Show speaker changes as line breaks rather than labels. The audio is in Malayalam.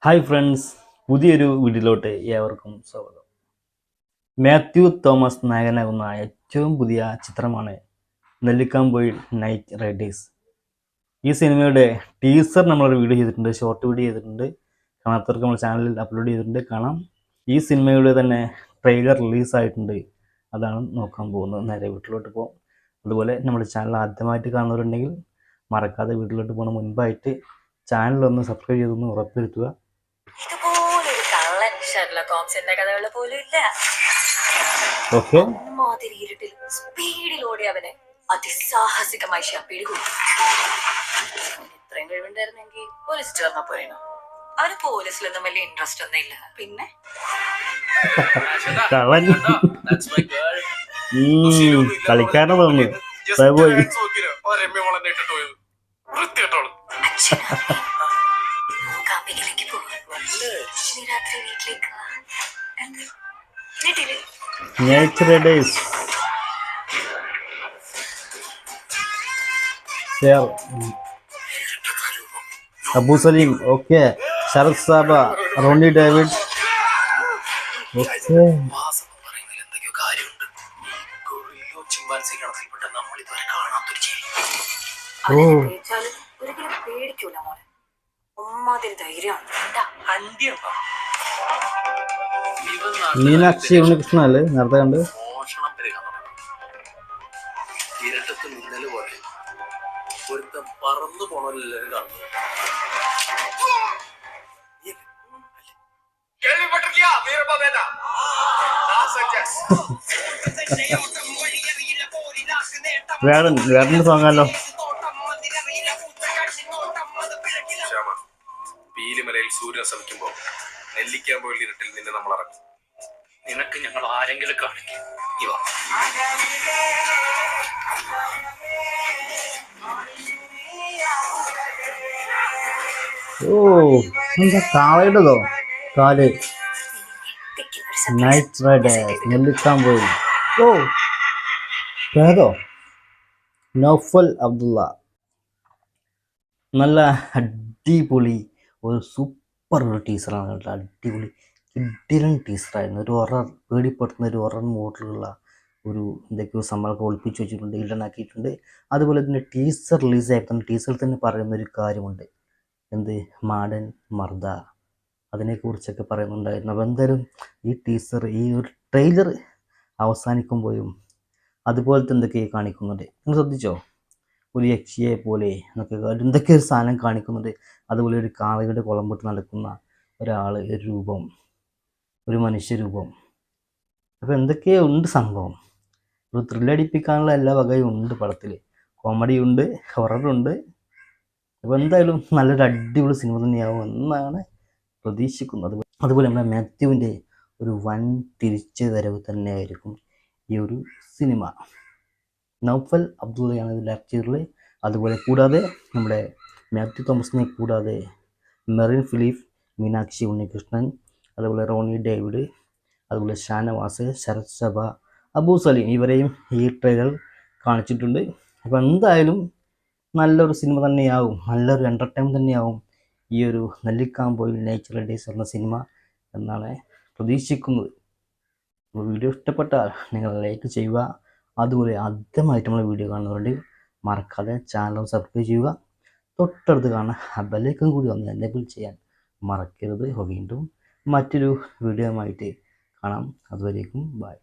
ഹായ് ഫ്രണ്ട്സ്, പുതിയൊരു വീഡിയോയിലോട്ട് ഏവർക്കും സ്വാഗതം. മാത്യു തോമസ് നായകനാകുന്ന ഏറ്റവും പുതിയ ചിത്രമാണ് നെല്ലിക്കാംപൊയിൽ നൈറ്റ് റൈഡേഴ്സ്. ഈ സിനിമയുടെ ടീസർ നമ്മളൊരു വീഡിയോ ചെയ്തിട്ടുണ്ട്, ഷോർട്ട് വീഡിയോ ചെയ്തിട്ടുണ്ട്. കാണാത്തവർക്ക് നമ്മൾ ചാനലിൽ അപ്ലോഡ് ചെയ്തിട്ടുണ്ട്, കാണാം. ഈ സിനിമയുടെ തന്നെ ട്രെയിലർ റിലീസായിട്ടുണ്ട്, അതാണ് നോക്കാൻ പോകുന്നത്. നേരെ വീട്ടിലോട്ട് പോകും. അതുപോലെ നമ്മുടെ ചാനൽ ആദ്യമായിട്ട് കാണുന്നവരുണ്ടെങ്കിൽ മറക്കാതെ വീട്ടിലോട്ട് പോകുന്ന മുൻപായിട്ട് ചാനലൊന്ന് സബ്സ്ക്രൈബ് ചെയ്തൊന്ന് ഉറപ്പുവരുത്തുക.
ഇതുപോലൊരു കള്ളൻ ഷെർലക് ഹോംസിന്റെ കഥകൾ പോലും ഇല്ല. അമ്മാതിരി ഇരുട്ടിൽ സ്പീഡിൽ ഓടി അവനെ അതിസാഹസികമായി പിടികൂടി. ഇത്രയും കഴിവുണ്ടായിരുന്നെങ്കിൽ പോലീസ് ചേർന്ന പോയിരുന്നു. അവന് പോലീസിലൊന്നും വലിയ ഇൻട്രസ്റ്റ് ഒന്നും ഇല്ല. പിന്നെ
കളിക്കാരനെ തോന്നുന്നു. Knight riders Abu Saleem, okay. Sarath Saba, Roni David, okay. Meenakshi Unnikrishnan അല്ലേ നേരത്തെ കണ്ട്?
പറന്നു പോണല്ലോ
വേടന്റെ സോങ്ങല്ലോ.
പീലിമലയിൽ സൂര്യൻ ശ്രമിക്കുമ്പോ നെല്ലിക്കാംപൊയിൽ ഇരുട്ടിൽ നിന്നെ നമ്മൾ ഇറക്കും. നിനക്ക് ഞങ്ങൾ ആരെങ്കിലും കാണിക്കും. ഇവ
ഓ, എന്താ കാളയുടേതോ കാല്? Night Riders Nellikkampoyil. ഓ, ഏതോ നൗഫൽ അബ്ദുള്ള. നല്ല അടിപൊളി ഒരു സൂപ്പർ ഒരു ടീച്ചറാണ് കേട്ടോ. അടിപൊളി കിടിലൻ ടീച്ചറായിരുന്നു. ഒരു ഹൊറർ, പേടിപ്പെടുത്തുന്ന ഒരു ഹൊറർ മോഡിലുള്ള ഒരു എന്തൊക്കെയോ സംഭവമൊക്കെ ഒളിപ്പിച്ച് വെച്ചിട്ടുണ്ട്, ഇല്ലനാക്കിയിട്ടുണ്ട്. അതുപോലെ തന്നെ ടീച്ചർ റിലീസായി ടീച്ചറിൽ തന്നെ പറയുന്ന ഒരു കാര്യമുണ്ട്, എന്ത് മാടൻ മർദ, അതിനെക്കുറിച്ചൊക്കെ പറയുന്നുണ്ടായിരുന്നു. അപ്പോൾ എന്തായാലും ഈ ടീച്ചർ, ഈ ഒരു ട്രെയിലർ അവസാനിക്കുമ്പോഴും അതുപോലത്തെ എന്തൊക്കെയോ കാണിക്കുന്നുണ്ട്. നിങ്ങൾ ശ്രദ്ധിച്ചോ? ഒരു യക്ഷിയെ പോലെ എന്നൊക്കെ എന്തൊക്കെ ഒരു സാധനം കാണിക്കുന്നുണ്ട്. അതുപോലെ ഒരു കാളയുടെ കുളമ്പിട്ട് നടക്കുന്ന ഒരാൾ, ഒരു രൂപം, ഒരു മനുഷ്യരൂപം. അപ്പോൾ എന്തൊക്കെയോ ഉണ്ട് സംഭവം. ഒരു ത്രില്ലടിപ്പിക്കാനുള്ള എല്ലാ വകയും ഉണ്ട് പടത്തിൽ. കോമഡി ഉണ്ട്, ഹൊററുണ്ട്. അപ്പോൾ എന്തായാലും നല്ലൊരു അടിപൊളി സിനിമ തന്നെയാവും എന്നാണ് പ്രതീക്ഷിക്കുന്നത്. അതുപോലെ നമ്മുടെ മാത്യുവിൻ്റെ ഒരു വൻ തിരിച്ചു വരവ് തന്നെയായിരിക്കും ഈ ഒരു സിനിമ. നൗഫൽ അബ്ദുള്ളയാണ് ഇത് ഡയറക്റ്റ് ചെയ്തിട്ടുള്ളത്. അതുപോലെ കൂടാതെ നമ്മുടെ മാത്യു തോമസിനെ കൂടാതെ മെറിൻ ഫിലിപ്പ്, മീനാക്ഷി ഉണ്ണികൃഷ്ണൻ, അതുപോലെ റോണി ഡേവിഡ്, അതുപോലെ ഷാനവാസ്, ശരത് സഭ, അബു സലീം, ഇവരെയും ഈ ട്രെയിലർ കാണിച്ചിട്ടുണ്ട്. അപ്പോൾ എന്തായാലും നല്ലൊരു സിനിമ തന്നെയാവും, നല്ലൊരു എൻ്റർടൈൻമെൻറ്റ് തന്നെയാവും ഈ ഒരു നെല്ലിക്കാംപൊയിൽ നൈറ്റ് റൈഡേഴ്സ് എന്ന സിനിമ എന്നാണ് പ്രതീക്ഷിക്കുന്നത്. അപ്പോൾ വീഡിയോ ഇഷ്ടപ്പെട്ടാൽ നിങ്ങൾ ലൈക്ക് ചെയ്യുക. അതുപോലെ ആദ്യമായിട്ട് നമ്മൾ വീഡിയോ കാണുന്നവരുണ്ട് മറക്കാതെ ചാനൽ സബ്സ്ക്രൈബ് ചെയ്യുക. തൊട്ടടുത്ത് കാണുന്ന ആ ബെല്ലൈക്കൺ കൂടി ഒന്ന് എനേബിൾ ചെയ്യാൻ മറക്കരുത്. വീണ്ടും മറ്റൊരു വീഡിയോയുമായിട്ട് കാണാം. അതുവരേക്കും ബൈ.